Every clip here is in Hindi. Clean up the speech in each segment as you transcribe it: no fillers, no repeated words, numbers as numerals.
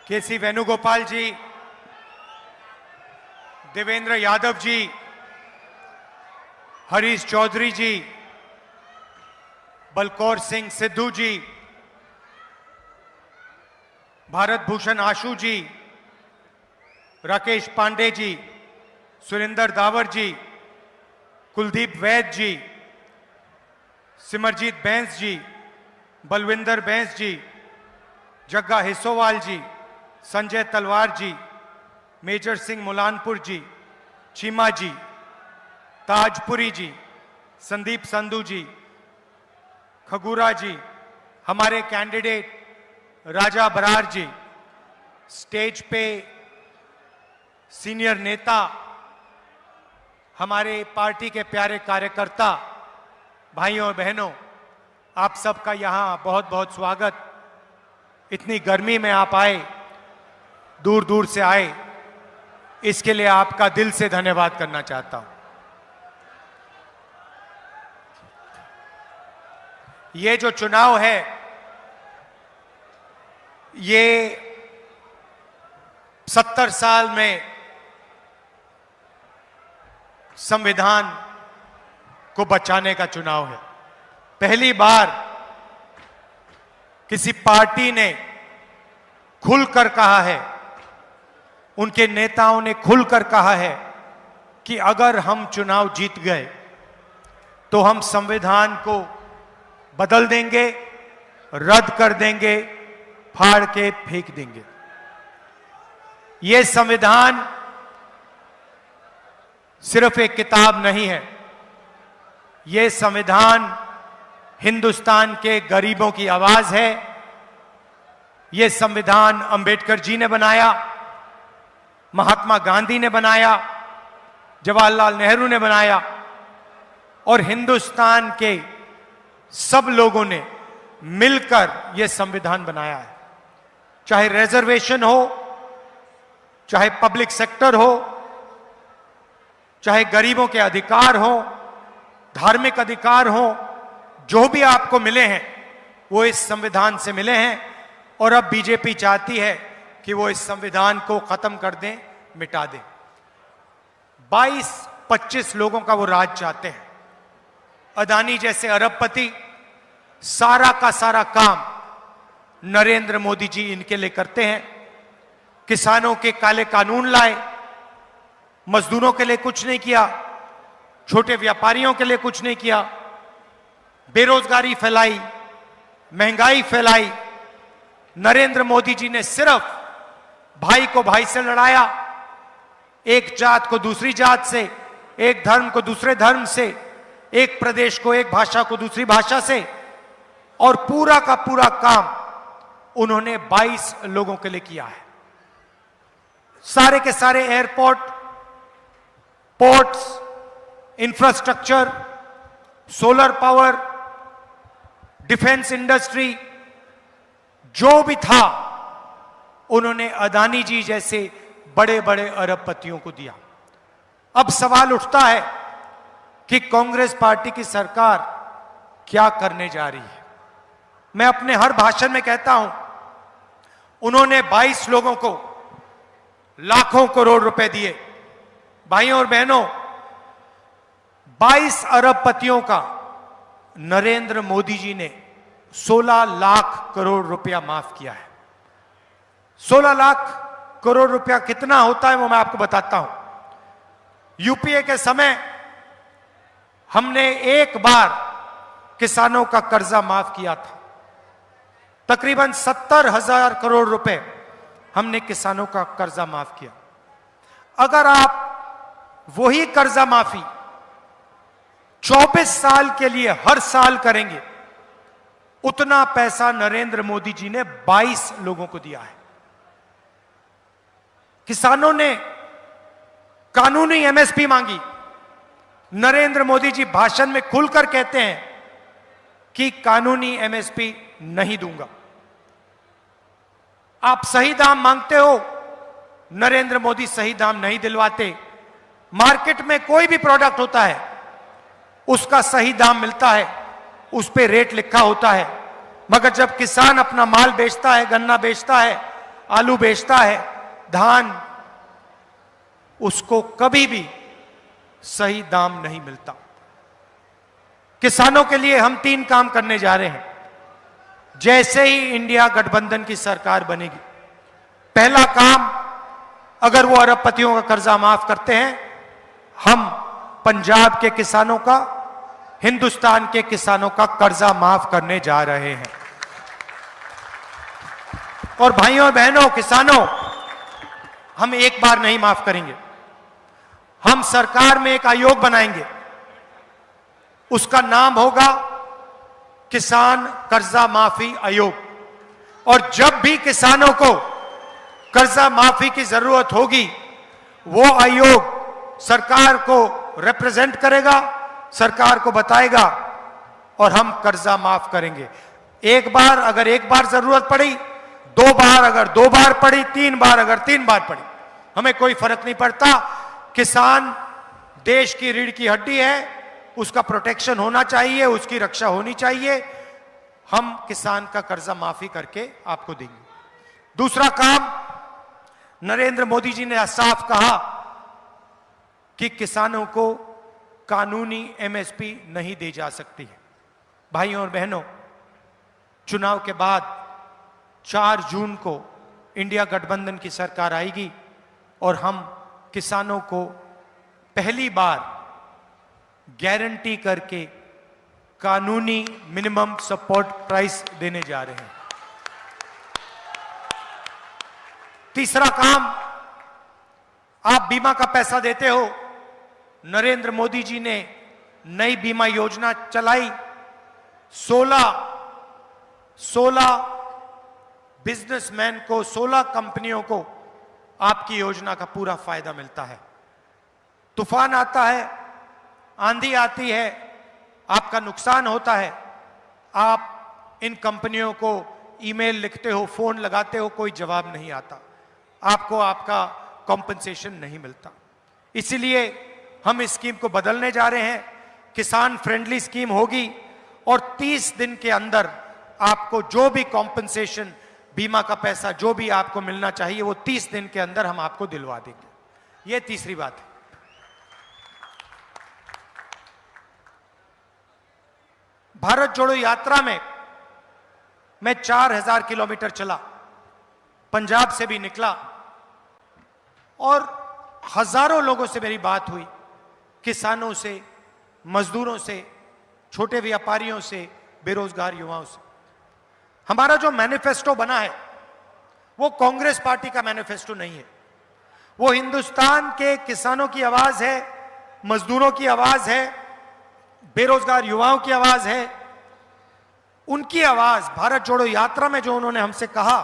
केसी वेणुगोपाल जी, देवेंद्र यादव जी, हरीश चौधरी जी, बलकौर सिंह सिद्धू जी, भारत भूषण आशु जी, राकेश पांडे जी, सुरेंद्र दावर जी, कुलदीप वैद जी, सिमरजीत बैंस जी, बलविंदर बैंस जी, जग्गा हिस्सोवाल जी, संजय तलवार जी, मेजर सिंह मुलानपुर जी, चीमा जी, ताजपुरी जी, संदीप संधू जी, खगूरा जी, हमारे कैंडिडेट राजा बरार जी, स्टेज पे सीनियर नेता, हमारे पार्टी के प्यारे कार्यकर्ता, भाइयों और बहनों, आप सबका यहां बहुत बहुत स्वागत। इतनी गर्मी में आप आए, दूर दूर से आए, इसके लिए आपका दिल से धन्यवाद करना चाहता हूं। ये जो चुनाव है, ये 70 साल में संविधान को बचाने का चुनाव है। पहली बार किसी पार्टी ने खुलकर कहा है, उनके नेताओं ने खुलकर कहा है कि अगर हम चुनाव जीत गए तो हम संविधान को बदल देंगे, रद्द कर देंगे, फाड़ के फेंक देंगे। यह संविधान सिर्फ एक किताब नहीं है, यह संविधान हिंदुस्तान के गरीबों की आवाज है। यह संविधान अंबेडकर जी ने बनाया, महात्मा गांधी ने बनाया, जवाहरलाल नेहरू ने बनाया और हिंदुस्तान के सब लोगों ने मिलकर यह संविधान बनाया है। चाहे रिजर्वेशन हो, चाहे पब्लिक सेक्टर हो, चाहे गरीबों के अधिकार हो, धार्मिक अधिकार हो, जो भी आपको मिले हैं वो इस संविधान से मिले हैं। और अब बीजेपी चाहती है कि वो इस संविधान को खत्म कर दें, मिटा दें। 22-25 लोगों का वो राज चाहते हैं। अदानी जैसे अरबपति सारा का सारा काम नरेंद्र मोदी जी इनके लिए करते हैं। किसानों के काले कानून लाए, मजदूरों के लिए कुछ नहीं किया, छोटे व्यापारियों के लिए कुछ नहीं किया, बेरोजगारी फैलाई, महंगाई फैलाई। नरेंद्र मोदी जी ने सिर्फ भाई को भाई से लड़ाया, एक जात को दूसरी जात से, एक धर्म को दूसरे धर्म से, एक प्रदेश को एक भाषा को दूसरी भाषा से, और पूरा का पूरा काम उन्होंने 22 लोगों के लिए किया है। सारे के सारे airport, ports, infrastructure, solar power, defence industry, जो भी था उन्होंने अदानी जी जैसे बड़े बड़े अरबपतियों को दिया। अब सवाल उठता है कि कांग्रेस पार्टी की सरकार क्या करने जा रही है। मैं अपने हर भाषण में कहता हूं, उन्होंने 22 लोगों को लाखों करोड़ रुपए दिए। भाइयों और बहनों, 22 अरबपतियों का नरेंद्र मोदी जी ने 16 लाख करोड़ रुपया माफ किया है। 16 लाख करोड़ रुपया कितना होता है वो मैं आपको बताता हूं। यूपीए के समय हमने एक बार किसानों का कर्जा माफ किया था। तकरीबन 70,000 करोड़ रुपए हमने किसानों का कर्जा माफ किया। अगर आप वही कर्जा माफी 24 साल के लिए हर साल करेंगे, उतना पैसा नरेंद्र मोदी जी ने 22 लोगों को दिया है। किसानों ने कानूनी एमएसपी मांगी। नरेंद्र मोदी जी भाषण में खुलकर कहते हैं कि कानूनी एमएसपी नहीं दूंगा। आप सही दाम मांगते हो, नरेंद्र मोदी सही दाम नहीं दिलवाते। मार्केट में कोई भी प्रोडक्ट होता है, उसका सही दाम मिलता है, उस पे रेट लिखा होता है, मगर जब किसान अपना माल बेचता है, गन्ना बेचता है, आलू बेचता है, धान, उसको कभी भी सही दाम नहीं मिलता। किसानों के लिए हम 3 काम करने जा रहे हैं जैसे ही इंडिया गठबंधन की सरकार बनेगी। पहला काम, अगर वो अरबपतियों का कर्जा माफ करते हैं, हम पंजाब के किसानों का, हिंदुस्तान के किसानों का कर्जा माफ करने जा रहे हैं। और भाइयों और बहनों, किसानों, हम एक बार नहीं माफ करेंगे। हम सरकार में एक आयोग बनाएंगे, उसका नाम होगा किसान कर्जा माफी आयोग। और जब भी किसानों को कर्जा माफी की जरूरत होगी, वो आयोग सरकार को रिप्रेजेंट करेगा, सरकार को बताएगा और हम कर्जा माफ करेंगे। एक बार अगर एक बार जरूरत पड़ी, 2 बार अगर 2 बार पड़ी, 3 बार अगर 3 बार पड़ी, हमें कोई फर्क नहीं पड़ता। किसान देश की रीढ़ की हड्डी है, उसका प्रोटेक्शन होना चाहिए, उसकी रक्षा होनी चाहिए। हम किसान का कर्जा माफी करके आपको देंगे। दूसरा काम, नरेंद्र मोदी जी ने साफ कहा कि किसानों को कानूनी एमएसपी नहीं दी जा सकती है। भाइयों और बहनों, चुनाव के बाद 4 जून को इंडिया गठबंधन की सरकार आएगी और हम किसानों को पहली बार गारंटी करके कानूनी मिनिमम सपोर्ट प्राइस देने जा रहे हैं। तीसरा काम, आप बीमा का पैसा देते हो, नरेंद्र मोदी जी ने नई बीमा योजना चलाई। 16 बिजनेसमैन को, 16 कंपनियों को आपकी योजना का पूरा फायदा मिलता है। तूफान आता है, आंधी आती है, आपका नुकसान होता है, आप इन कंपनियों को ईमेल लिखते हो, फोन लगाते हो, कोई जवाब नहीं आता, आपको आपका कॉम्पनसेशन नहीं मिलता। इसीलिए हम इस स्कीम को बदलने जा रहे हैं। किसान फ्रेंडली स्कीम होगी और 30 दिन के अंदर आपको जो भी कॉम्पनसेशन, बीमा का पैसा जो भी आपको मिलना चाहिए, वो 30 दिन के अंदर हम आपको दिलवा देंगे। ये तीसरी बात है। भारत जोड़ो यात्रा में मैं 4000 किलोमीटर चला, पंजाब से भी निकला और हजारों लोगों से मेरी बात हुई, किसानों से, मजदूरों से, छोटे व्यापारियों से, बेरोजगार युवाओं से। हमारा जो मैनिफेस्टो बना है वो कांग्रेस पार्टी का मैनिफेस्टो नहीं है, वो हिंदुस्तान के किसानों की आवाज है, मजदूरों की आवाज है, बेरोजगार युवाओं की आवाज है। उनकी आवाज भारत जोड़ो यात्रा में जो उन्होंने हमसे कहा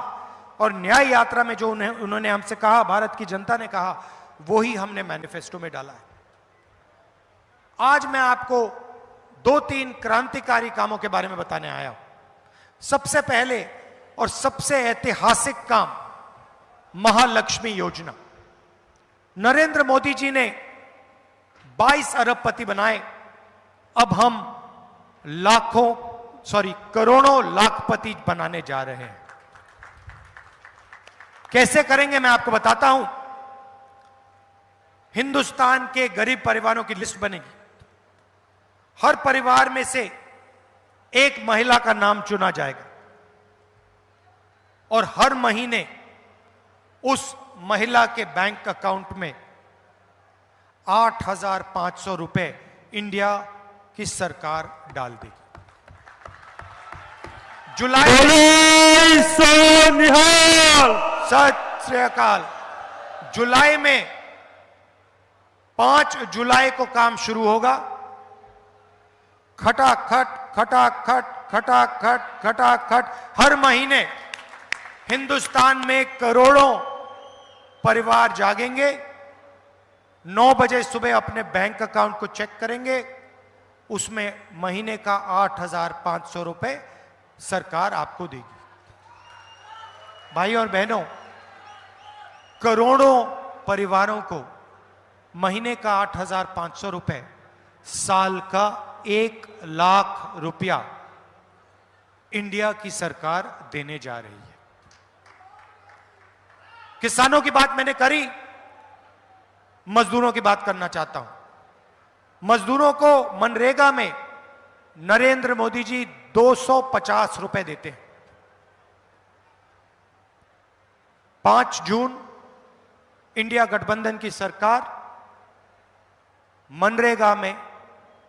और न्याय यात्रा में जो उन्होंने हमसे कहा, भारत की जनता ने कहा, वो ही हमने मैनिफेस्टो में डाला है। आज मैं आपको 2-3 क्रांतिकारी कामों के बारे में बताने आया हूं। सबसे पहले और सबसे ऐतिहासिक काम, महालक्ष्मी योजना। नरेंद्र मोदी जी ने 22 अरबपति बनाए, अब हम करोड़ों लाखपति बनाने जा रहे हैं। कैसे करेंगे मैं आपको बताता हूं। हिंदुस्तान के गरीब परिवारों की लिस्ट बनेगी, हर परिवार में से एक महिला का नाम चुना जाएगा और हर महीने उस महिला के बैंक अकाउंट में 8,500 रुपए इंडिया की सरकार डाल देगी। जुलाई, सत श्री अकाल। जुलाई में 5 जुलाई को काम शुरू होगा। खटाखट खटाखट खटाखट खटाखट हर महीने हिंदुस्तान में करोड़ों परिवार जागेंगे, 9 बजे सुबह अपने बैंक अकाउंट को चेक करेंगे, उसमें महीने का 8,500 रुपए सरकार आपको देगी। भाई और बहनों, करोड़ों परिवारों को महीने का 8,500 रुपए, साल का 1 लाख रुपया इंडिया की सरकार देने जा रही है। किसानों की बात मैंने करी, मजदूरों की बात करना चाहता हूं। मजदूरों को मनरेगा में नरेंद्र मोदी जी 250 रुपए देते हैं। 5 जून इंडिया गठबंधन की सरकार मनरेगा में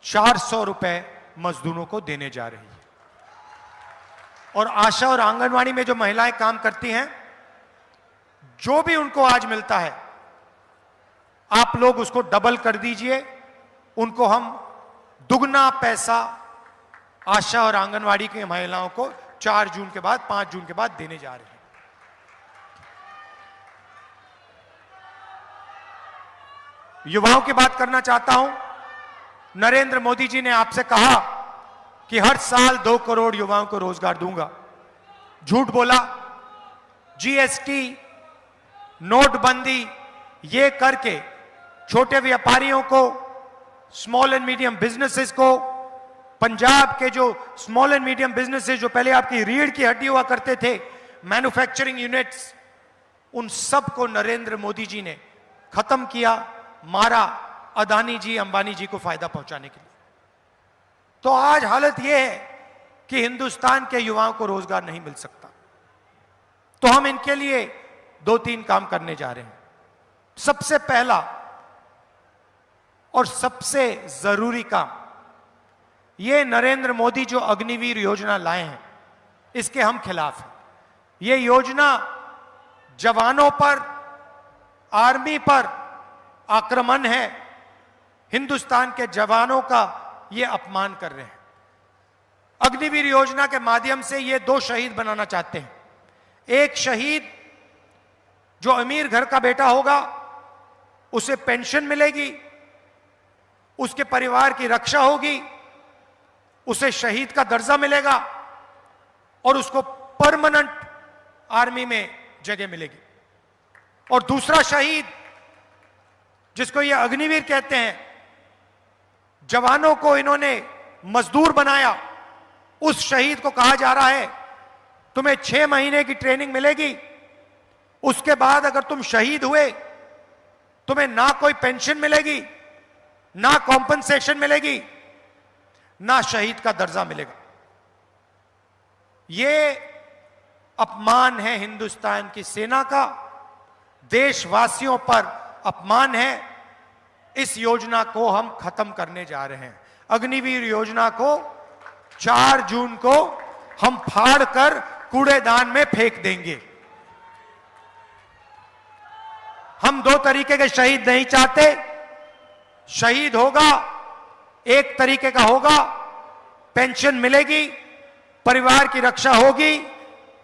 400 रुपए मजदूरों को देने जा रही है। और आशा और आंगनवाड़ी में जो महिलाएं काम करती हैं, जो भी उनको आज मिलता है, आप लोग उसको डबल कर दीजिए। उनको हम दुगना पैसा आशा और आंगनवाड़ी की महिलाओं को 4 जून के बाद, 5 जून के बाद देने जा रहे हैं। युवाओं की बात करना चाहता हूं। नरेंद्र मोदी जी ने आपसे कहा कि हर साल 2 करोड़ युवाओं को रोजगार दूंगा। झूठ बोला। जीएसटी, नोटबंदी, ये करके छोटे व्यापारियों को, स्मॉल एंड मीडियम बिजनेसेस को, पंजाब के जो स्मॉल एंड मीडियम बिजनेसेस जो पहले आपकी रीढ़ की हड्डी हुआ करते थे, मैन्युफैक्चरिंग यूनिट्स, उन सब को नरेंद्र मोदी जी ने खत्म किया, मारा, अदानी जी, अंबानी जी को फायदा पहुंचाने के लिए। तो आज हालत यह है कि हिंदुस्तान के युवाओं को रोजगार नहीं मिल सकता। तो हम इनके लिए 2-3 काम करने जा रहे हैं। सबसे पहला और सबसे जरूरी काम, ये नरेंद्र मोदी जो अग्निवीर योजना लाए हैं, इसके हम खिलाफ हैं। ये योजना जवानों पर, आर्मी पर आक्रमण है। हिंदुस्तान के जवानों का ये अपमान कर रहे हैं। अग्निवीर योजना के माध्यम से ये 2 शहीद बनाना चाहते हैं। एक शहीद जो अमीर घर का बेटा होगा, उसे पेंशन मिलेगी, उसके परिवार की रक्षा होगी, उसे शहीद का दर्जा मिलेगा और उसको परमानेंट आर्मी में जगह मिलेगी। और दूसरा शहीद, जिसको ये अग्निवीर कहते हैं, जवानों को इन्होंने मजदूर बनाया, उस शहीद को कहा जा रहा है तुम्हें 6 महीने की ट्रेनिंग मिलेगी, उसके बाद अगर तुम शहीद हुए तुम्हें ना कोई पेंशन मिलेगी, ना कॉम्पनसेशन मिलेगी, ना शहीद का दर्जा मिलेगा। यह अपमान है हिंदुस्तान की सेना का, देशवासियों पर अपमान है। इस योजना को हम खत्म करने जा रहे हैं। अग्निवीर योजना को 4 जून को हम फाड़ कर कूड़ेदान में फेंक देंगे। हम 2 तरीके के शहीद नहीं चाहते। शहीद होगा, एक तरीके का होगा, पेंशन मिलेगी, परिवार की रक्षा होगी,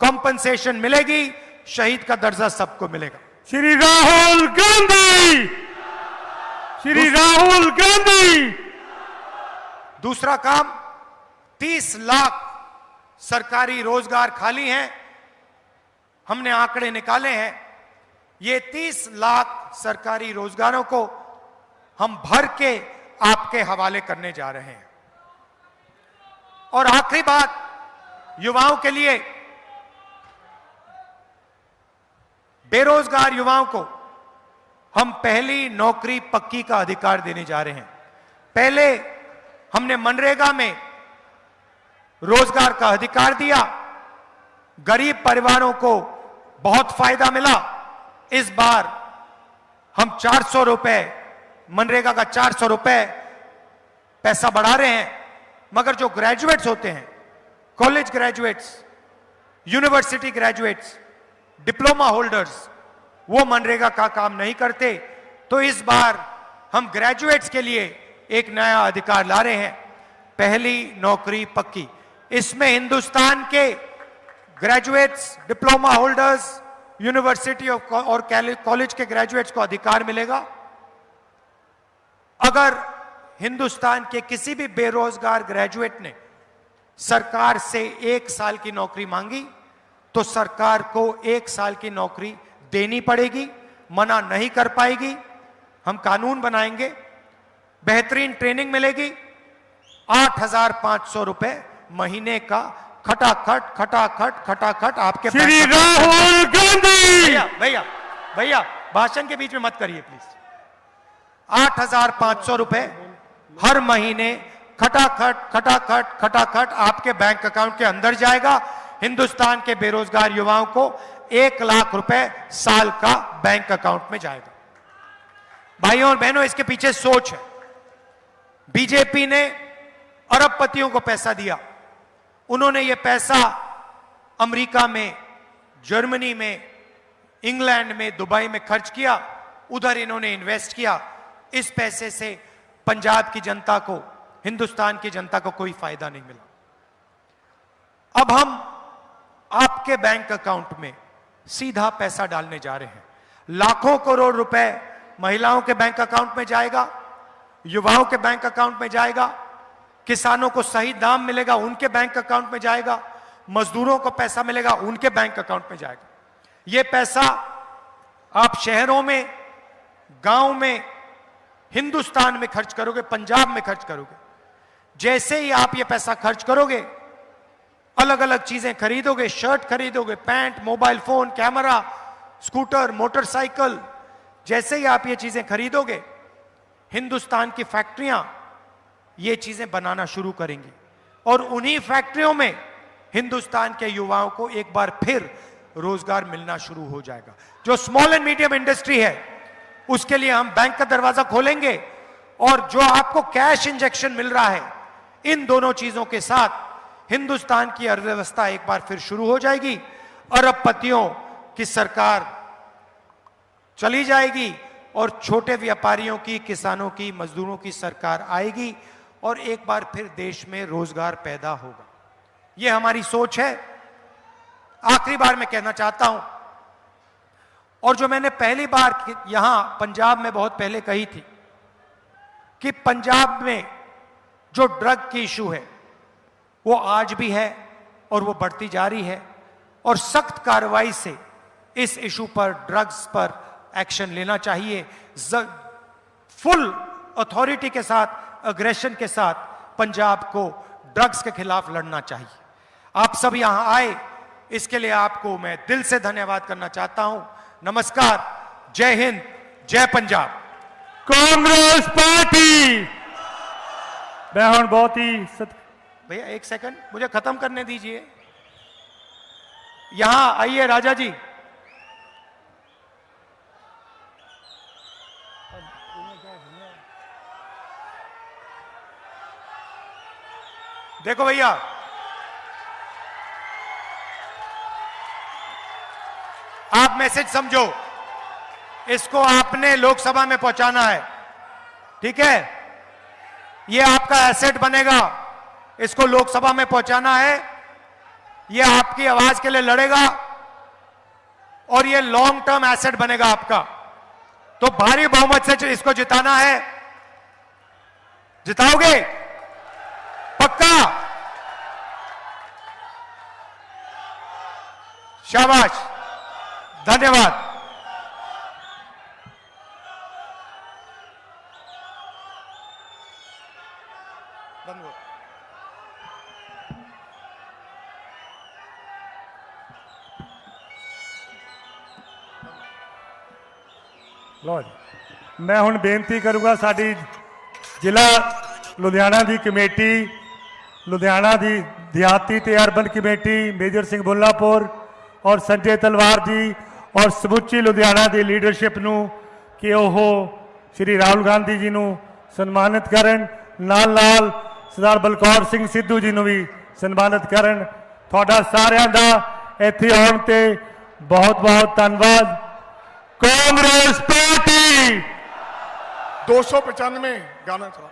कॉम्पनसेशन मिलेगी, शहीद का दर्जा सबको मिलेगा। श्री राहुल गांधी, श्री राहुल गांधी। दूसरा काम, 30 लाख सरकारी रोजगार खाली हैं। हमने आंकड़े निकाले हैं। ये 30 लाख सरकारी रोजगारों को हम भर के आपके हवाले करने जा रहे हैं। और आखिरी बात, युवाओं के लिए, बेरोजगार युवाओं को हम पहली नौकरी पक्की का अधिकार देने जा रहे हैं। पहले हमने मनरेगा में रोजगार का अधिकार दिया, गरीब परिवारों को बहुत फायदा मिला। इस बार हम 400 रुपए, मनरेगा का 400 रुपए पैसा बढ़ा रहे हैं। मगर जो ग्रेजुएट्स होते हैं, college graduates, university graduates, diploma holders, वो मनरेगा का काम नहीं करते। तो इस बार हम ग्रेजुएट्स के लिए एक नया अधिकार ला रहे हैं, पहली नौकरी पक्की। इसमें हिंदुस्तान के ग्रेजुएट्स, डिप्लोमा होल्डर्स, यूनिवर्सिटी और कॉलेज के ग्रेजुएट्स को अधिकार मिलेगा। अगर हिंदुस्तान के किसी भी बेरोजगार ग्रेजुएट ने सरकार से 1 साल की नौकरी मांगी, तो सरकार को 1 साल की नौकरी देनी पड़ेगी, मना नहीं कर पाएगी। हम कानून बनाएंगे, बेहतरीन ट्रेनिंग मिलेगी, 8,500 रुपए महीने का खटाखट खटाखट खटाखट आपके श्री राहुल गांधी। भैया भैया भाषण के बीच में मत करिए प्लीज। 8,500 रुपए हर महीने खटाखट खटाखट खटाखट आपके बैंक अकाउंट के अंदर जाएगा। हिंदुस्तान के बेरोजगार युवाओं को 1 लाख रुपए साल का बैंक अकाउंट में जाएगा। भाइयों और बहनों, इसके पीछे सोच है। बीजेपी ने अरबपतियों को पैसा दिया, उन्होंने यह पैसा अमेरिका में, जर्मनी में, इंग्लैंड में, दुबई में खर्च किया, उधर इन्होंने इन्वेस्ट किया। इस पैसे से पंजाब की जनता को, हिंदुस्तान की जनता को कोई फायदा नहीं मिला। अब हम आपके बैंक अकाउंट में सीधा पैसा डालने जा रहे हैं। लाखों करोड़ रुपए महिलाओं के बैंक अकाउंट में जाएगा, युवाओं के बैंक अकाउंट में जाएगा, किसानों को सही दाम मिलेगा उनके बैंक अकाउंट में जाएगा, मजदूरों को पैसा मिलेगा उनके बैंक अकाउंट में जाएगा। यह पैसा आप शहरों में, गांव में, हिंदुस्तान में खर्च करोगे, पंजाब में खर्च करोगे। जैसे ही आप ये पैसा खर्च करोगे, अलग अलग चीजें खरीदोगे, शर्ट खरीदोगे, pant, mobile phone, camera, scooter, motorcycle, जैसे ही आप ये चीजें खरीदोगे, हिंदुस्तान की फैक्ट्रियां ये चीजें बनाना शुरू करेंगी और उन्हीं फैक्ट्रियों में हिंदुस्तान के युवाओं को एक बार फिर रोजगार मिलना शुरू हो जाएगा। जो स्मॉल एंड मीडियम इंडस्ट्री है उसके लिए हम बैंक का दरवाजा खोलेंगे और जो आपको कैश इंजेक्शन मिल रहा है, इन दोनों चीजों के साथ हिंदुस्तान की अर्थव्यवस्था एक बार फिर शुरू हो जाएगी। अरबपतियों की सरकार चली जाएगी और छोटे व्यापारियों की, किसानों की, मजदूरों की सरकार आएगी और एक बार फिर देश में रोजगार पैदा होगा। यह हमारी सोच है। आखिरी बार मैं कहना चाहता हूं, और जो मैंने पहली बार यहां पंजाब में बहुत पहले कही थी, कि पंजाब में जो ड्रग की इशू है वो आज भी है और वो बढ़ती जा रही है और सख्त कार्रवाई से इस इशू पर, ड्रग्स पर एक्शन लेना चाहिए। फुल अथॉरिटी के साथ, अग्रेशन के साथ पंजाब को ड्रग्स के खिलाफ लड़ना चाहिए। आप सब यहां आए, इसके लिए आपको मैं दिल से धन्यवाद करना चाहता हूं। नमस्कार, जय हिंद, जय पंजाब। कांग्रेस पार्टी। मैं हूं बहुत ही भैया एक सेकंड मुझे खत्म करने दीजिए। यहां आइए राजा जी। देखो भैया, आप मैसेज समझो, इसको आपने लोकसभा में पहुंचाना है, ठीक है? ये आपका एसेट बनेगा, इसको लोकसभा में पहुंचाना है। ये आपकी आवाज के लिए लड़ेगा और ये लॉन्ग टर्म एसेट बनेगा आपका। तो भारी बहुमत से इसको जिताना है। जिताओगे? पक्का? शाबाश, धन्यवाद। लो जी, मैं हुण बेनती करूँगा साडी जिला लुधियाना की कमेटी, लुधियाना की देहाती ते अर्बन कमेटी, मेजर सिंह बुल्लापुर और संजय तलवार जी और समूची लुधियाना की लीडरशिप नूं कि वह श्री राहुल गांधी जी नूं सन्मानित करन, नाल नाल सरदार बलकौर सिंह सिद्धू जी नूं भी सन्मानित करन। तुहाडा सारिआं दा इत्थे आउण ते बहुत बहुत धन्यवाद। कांग्रेस पार्टी 295 गाना चला।